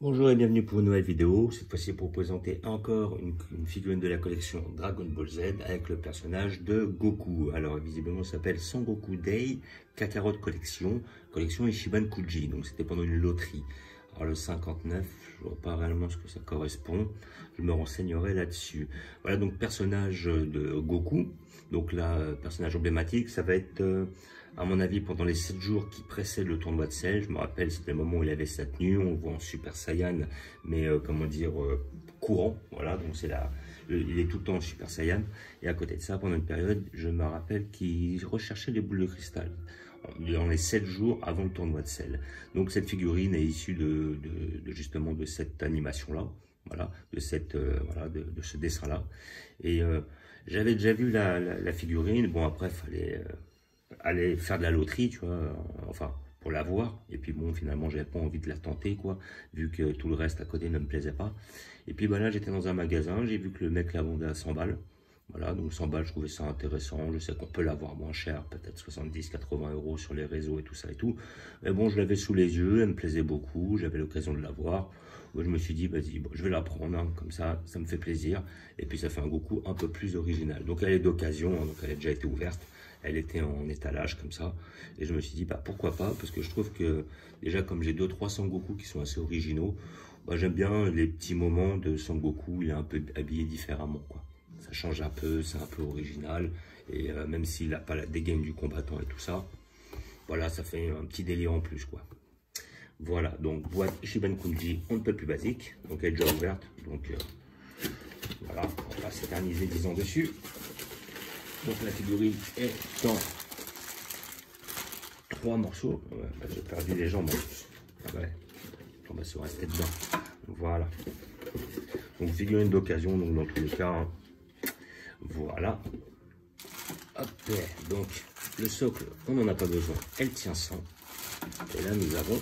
Bonjour et bienvenue pour une nouvelle vidéo, cette fois-ci pour vous présenter encore une figurine de la collection Dragon Ball Z avec le personnage de Goku. Alors visiblement ça s'appelle Sangoku Day Kakarot Collection, collection Ichiban Kuji, donc c'était pendant une loterie. Alors le 59, je vois pas réellement ce que ça correspond, je me renseignerai là-dessus. Voilà donc personnage de Goku, donc là personnage emblématique, ça va être à mon avis pendant les 7 jours qui précèdent le tournoi de Cell. Je me rappelle c'était le moment où il avait sa tenue, on le voit en Super Saiyan, mais comment dire courant, voilà, donc c'est là. Il est tout le temps en Super Saiyan. Et à côté de ça, pendant une période, je me rappelle qu'il recherchait les boules de cristal dans les 7 jours avant le tournoi de Cell. Donc cette figurine est issue justement de cette animation-là, voilà, de ce dessin-là. Et j'avais déjà vu la figurine. Bon après, il fallait aller faire de la loterie, tu vois, enfin pour la voir. Et puis bon, finalement, j'avais pas envie de la tenter, quoi, vu que tout le reste à côté ne me plaisait pas. Et puis bah là, j'étais dans un magasin, j'ai vu que le mec la vendait à 100 balles. Voilà, donc 100 balles, je trouvais ça intéressant. Je sais qu'on peut l'avoir moins cher, peut-être 70, 80 euros sur les réseaux et tout ça et tout. Mais bon, je l'avais sous les yeux, elle me plaisait beaucoup, j'avais l'occasion de la voir. Je me suis dit, vas-y, bon, je vais la prendre, hein, comme ça me fait plaisir. Et puis ça fait un Goku un peu plus original. Donc elle est d'occasion, hein, donc elle a déjà été ouverte. Elle était en étalage comme ça. Et je me suis dit, bah pourquoi pas, parce que je trouve que déjà comme j'ai 200-300 Sangoku qui sont assez originaux, bah, j'aime bien les petits moments de Sangoku, il est un peu habillé différemment, quoi. Ça change un peu, c'est un peu original. Et même s'il n'a pas la dégaine du combattant et tout ça, voilà, ça fait un petit délire en plus, quoi. Voilà, donc boîte Ichiban Kuji, on ne peut plus basique. Donc elle est déjà ouverte. Donc voilà, on va s'éterniser 10 ans dessus. Donc la figurine est dans 3 morceaux. Ouais, bah, j'ai perdu les jambes en plus. Ah ouais, on va se rester dedans. Voilà. Donc figurine d'occasion, donc dans tous les cas. Hein. Voilà. Hop, donc le socle, on n'en a pas besoin, elle tient sans. Et là nous avons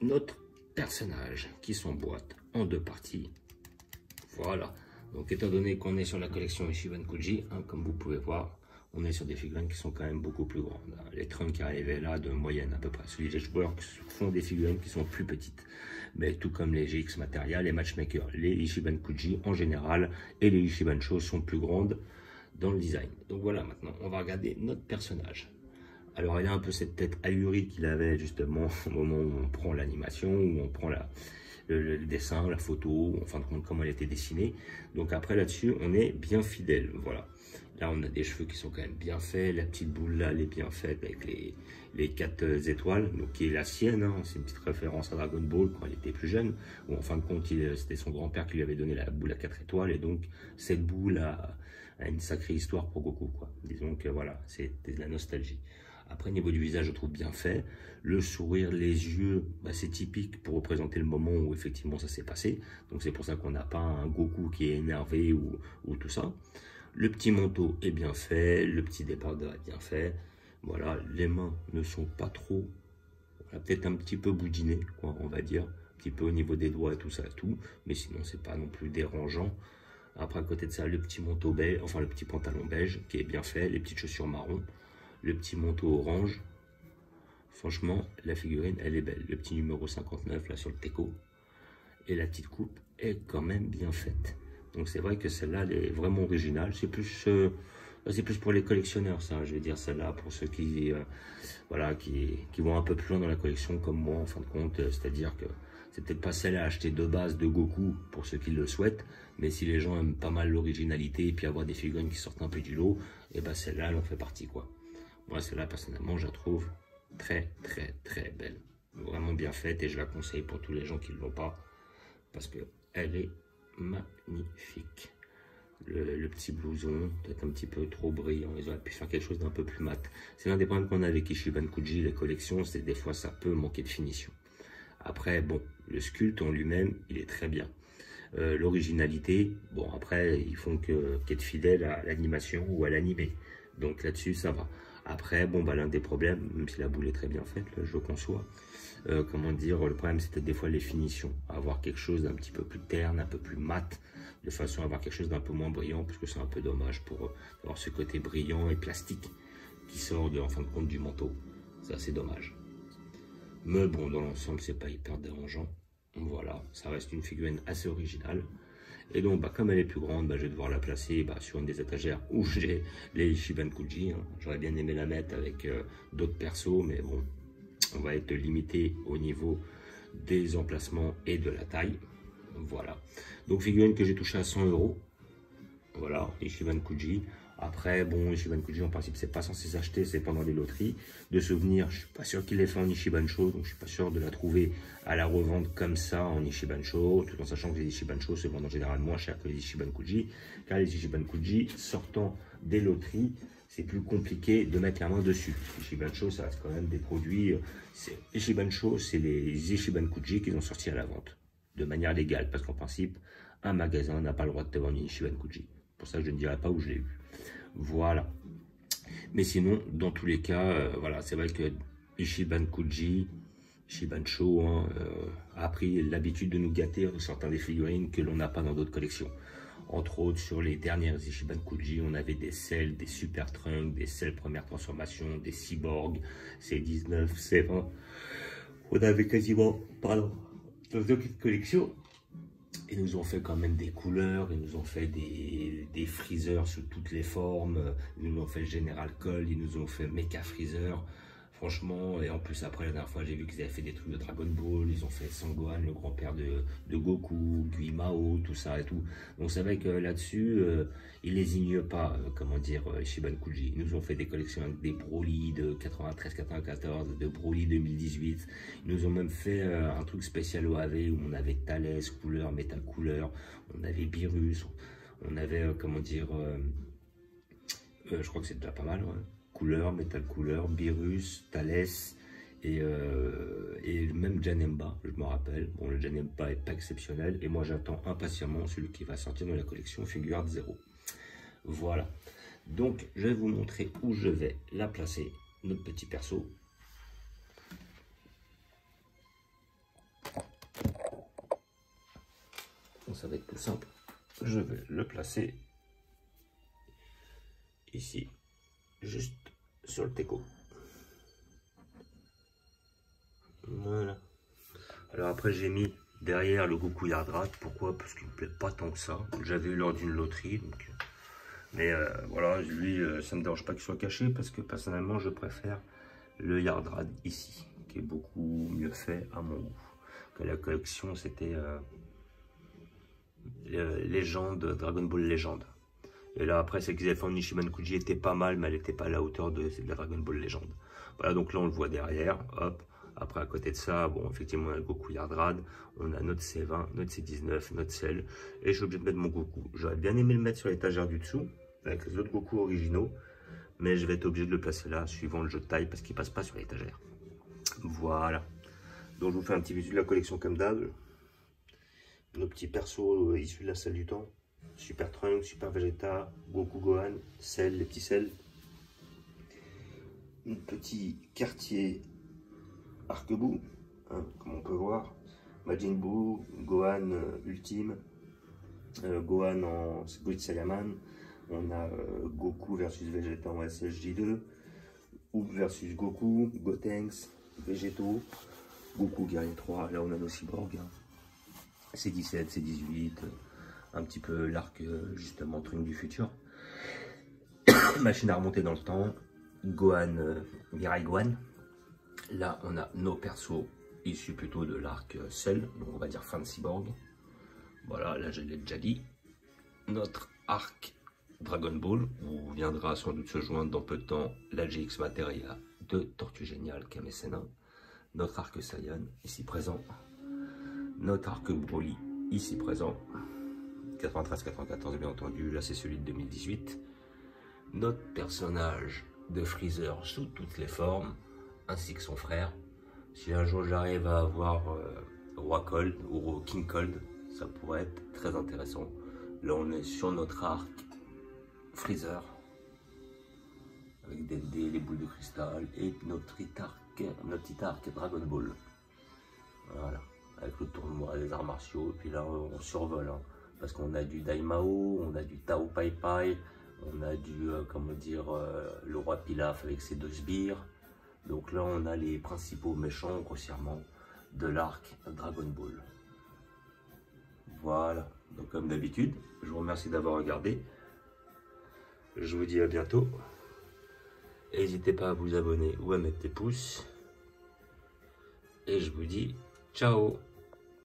notre personnage qui s'emboîte en 2 parties. Voilà. Donc étant donné qu'on est sur la collection Ichiban Kuji, hein, comme vous pouvez voir, on est sur des figurines qui sont quand même beaucoup plus grandes. Les Trunks qui arrivaient là de moyenne à peu près. Les joueurs font des figurines qui sont plus petites. Mais tout comme les GX Materia, les Matchmakers, les Ichiban Kuji en général et les Ichiban Show sont plus grandes dans le design. Donc voilà, maintenant on va regarder notre personnage. Alors il a un peu cette tête ahurie qu'il avait justement au moment où on prend l'animation, où on prend le dessin, la photo, en fin de compte comment elle était dessinée. Donc après là-dessus, on est bien fidèle, voilà. Là, on a des cheveux qui sont quand même bien faits. La petite boule là, elle est bien faite avec les 4 étoiles, donc qui est la sienne. Hein. C'est une petite référence à Dragon Ball quand elle était plus jeune. Où en fin de compte, c'était son grand-père qui lui avait donné la boule à 4 étoiles. Et donc, cette boule a une sacrée histoire pour Goku, quoi. Disons que voilà, c'est de la nostalgie. Après, niveau du visage, je trouve bien fait. Le sourire, les yeux, bah, c'est typique pour représenter le moment où effectivement ça s'est passé. Donc c'est pour ça qu'on n'a pas un Goku qui est énervé ou tout ça. Le petit manteau est bien fait, le petit débardeur est bien fait. Voilà, les mains ne sont pas trop, peut-être un petit peu boudinées, quoi, on va dire. Un petit peu au niveau des doigts et tout ça, tout. Mais sinon, c'est pas non plus dérangeant. Après, à côté de ça, le petit manteau beige, enfin le petit pantalon beige qui est bien fait, les petites chaussures marron. Le petit manteau orange, franchement, la figurine, elle est belle. Le petit numéro 59, là, sur le teco. Et la petite coupe est quand même bien faite. Donc, c'est vrai que celle-là, elle est vraiment originale. C'est plus pour les collectionneurs, ça. Je veux dire, celle-là, pour ceux qui, voilà, qui vont un peu plus loin dans la collection, comme moi, en fin de compte. C'est-à-dire que c'est peut-être pas celle à acheter de base de Goku, pour ceux qui le souhaitent. Mais si les gens aiment pas mal l'originalité, et puis avoir des figurines qui sortent un peu du lot, et ben celle-là, elle en fait partie, quoi. Moi, celle-là, personnellement, je la trouve très, très, très belle. Vraiment bien faite et je la conseille pour tous les gens qui ne l'ont pas parce qu'elle est magnifique. Le petit blouson, peut-être un petit peu trop brillant. Ils auraient pu faire quelque chose d'un peu plus mat. C'est l'un des problèmes qu'on a avec Ichiban Kuji, les collections, c'est des fois ça peut manquer de finition. Après, bon, le sculpte en lui-même, il est très bien. L'originalité, bon, après, ils font qu'être fidèle à l'animation ou à l'animé. Donc là-dessus, ça va. Après, bon, bah, l'un des problèmes, même si la boule est très bien faite, là, je le conçois, comment dire, le problème, c'est peut-être des fois les finitions. Avoir quelque chose d'un petit peu plus terne, un peu plus mat, de façon à avoir quelque chose d'un peu moins brillant, parce que c'est un peu dommage pour avoir ce côté brillant et plastique qui sort, en fin de compte, du manteau. C'est assez dommage. Mais bon, dans l'ensemble, c'est pas hyper dérangeant. Voilà, ça reste une figurine assez originale. Et donc, bah, comme elle est plus grande, bah, je vais devoir la placer sur une des étagères où j'ai les Ichiban Kuji. Hein. J'aurais bien aimé la mettre avec d'autres persos, mais bon, on va être limité au niveau des emplacements et de la taille. Voilà. Donc, figurine que j'ai touchée à 100 €. Voilà, Ichiban Kuji. Après, bon, Ichiban Kuji, en principe, c'est pas censé s'acheter, c'est pendant les loteries. De souvenirs, je suis pas sûr qu'il l'ait fait en Ichiban-sho, donc je suis pas sûr de la trouver à la revente comme ça en Ichiban-sho, tout en sachant que les Ichiban-sho se vendent en général moins cher que les Ichiban Kuji, car les Ichiban Kuji, sortant des loteries, c'est plus compliqué de mettre la main dessus. Ichiban-sho, ça reste quand même des produits. Ichiban-sho, c'est les Ichiban Kuji qu'ils ont sortis à la vente, de manière légale, parce qu'en principe, un magasin n'a pas le droit de te vendre une Ichiban Kuji. Pour ça, je ne dirai pas où je l'ai eu. Voilà. Mais sinon, dans tous les cas, voilà, c'est vrai que Ichiban Kuji, Ichiban-sho a pris l'habitude de nous gâter en sortant des figurines que l'on n'a pas dans d'autres collections. Entre autres, sur les dernières Ichiban Kuji, on avait des Cell, des Super Trunks, des Cell première transformation, des Cyborg, C19, C20. On avait quasiment, pardon, dans aucune collection. Ils nous ont fait quand même des couleurs, ils nous ont fait des freezers sous toutes les formes, ils nous ont fait General Cold, ils nous ont fait Mecha Freezer. Franchement, et en plus après la dernière fois j'ai vu qu'ils avaient fait des trucs de Dragon Ball, ils ont fait Sangohan, le grand-père de Goku, Guimao, tout ça et tout. Donc c'est vrai que là-dessus, ils les ignorent pas, comment dire, Ichiban Kuji. Ils nous ont fait des collections avec des Broly de 93-94, de Broly 2018. Ils nous ont même fait un truc spécial au AV où on avait Thalès, couleur, Metal couleur, on avait Beerus, on avait, comment dire, je crois que c'est déjà pas mal, ouais. Couleur, Metal couleur, Beerus, Thalès et même Janemba, je me rappelle. Bon, le Janemba est pas exceptionnel et moi j'attends impatiemment celui qui va sortir dans la collection Figuart 0. Voilà. Donc je vais vous montrer où je vais la placer, notre petit perso. Donc ça va être tout simple. Je vais le placer ici. Juste sur le teco. Voilà. Alors après j'ai mis derrière le Goku Yardrat. Pourquoi? Parce qu'il me plaît pas tant que ça. J'avais eu lors d'une loterie. Donc... Mais voilà, lui, ça me dérange pas qu'il soit caché parce que personnellement je préfère le Yardrat ici, qui est beaucoup mieux fait à mon goût. Que la collection c'était Légende, Dragon Ball Légende. Et là, après, celle qu'ils avaient fait en Ichiban Kuji était pas mal, mais elle n'était pas à la hauteur de la Dragon Ball Légende. Voilà, donc là, on le voit derrière. Hop. Après, à côté de ça, bon, effectivement, on a le Goku Yardrad. On a notre C20, notre C19, notre Cell. Et je suis obligé de mettre mon Goku. J'aurais bien aimé le mettre sur l'étagère du dessous, avec les autres Goku originaux. Mais je vais être obligé de le placer là, suivant le jeu de taille, parce qu'il ne passe pas sur l'étagère. Voilà. Donc, je vous fais un petit visuel de la collection comme d'hab. Nos petits persos issus de la salle du temps. Super Trunks, Super Vegeta, Goku Gohan, Cell, les petits Cell. Un petit quartier Arc-Bout, hein, comme on peut voir. Majin Buu, Gohan Ultime, Gohan en Grid Saiyaman. On a Goku versus Vegeta en SSJ2. Oob versus Goku, Gotenks, Végétaux, Goku Guerrier 3. Là on a nos cyborgs. Hein. C17, C18. Un petit peu l'arc justement Trunks du futur. Machine à remonter dans le temps. Gohan, Mirai Gohan. Là on a nos persos issus plutôt de l'arc Cell, donc on va dire fin de cyborg. Voilà, là je l'ai déjà dit. Notre arc Dragon Ball, où viendra sans doute se joindre dans peu de temps la GX Materia de Tortue Géniale Kame-Sennin. Notre arc Saiyan ici présent. Notre arc Broly ici présent. 93-94 bien entendu, là c'est celui de 2018. Notre personnage de Freezer sous toutes les formes, ainsi que son frère. Si un jour j'arrive à avoir Roi Cold ou King Cold, ça pourrait être très intéressant. Là on est sur notre arc Freezer, avec des dés, les boules de cristal, et notre petit arc Dragon Ball. Voilà, avec le tournoi des arts martiaux, et puis là on survole. Hein. Parce qu'on a du Daimao, on a du Tao Pai Pai, on a du, comment dire, le roi Pilaf avec ses 2 sbires. Donc là, on a les principaux méchants, grossièrement, de l'arc Dragon Ball. Voilà. Donc comme d'habitude, je vous remercie d'avoir regardé. Je vous dis à bientôt. N'hésitez pas à vous abonner ou à mettre des pouces. Et je vous dis ciao.